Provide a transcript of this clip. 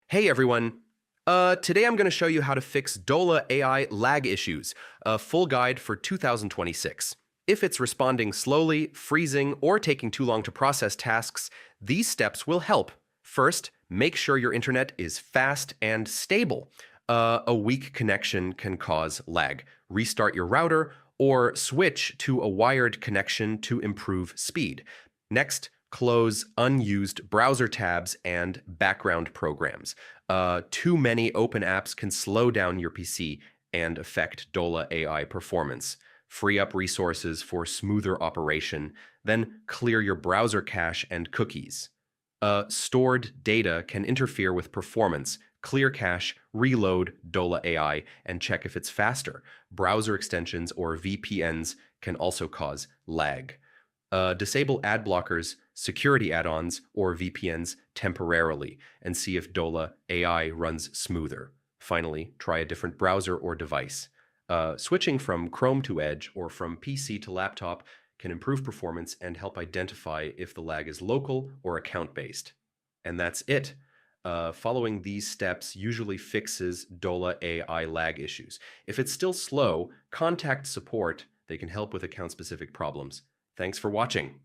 Hey everyone. Today I'm going to show you how to fix Dola AI lag issues, a full guide for 2026. If it's responding slowly, freezing, or taking too long to process tasks, these steps will help. First, make sure your internet is fast and stable. A weak connection can cause lag. Restart your router or switch to a wired connection to improve speed. Next, close unused browser tabs and background programs. Too many open apps can slow down your PC and affect Dola AI performance. Free up resources for smoother operation, then clear your browser cache and cookies. Stored data can interfere with performance. Clear cache, reload Dola AI, and check if it's faster. Browser extensions or VPNs can also cause lag. Disable ad blockers, security add-ons, or VPNs temporarily and see if Dola AI runs smoother. Finally, try a different browser or device. Switching from Chrome to Edge or from PC to laptop can improve performance and help identify if the lag is local or account-based. And that's it. Following these steps usually fixes Dola AI lag issues. If it's still slow, contact support. They can help with account-specific problems. Thanks for watching.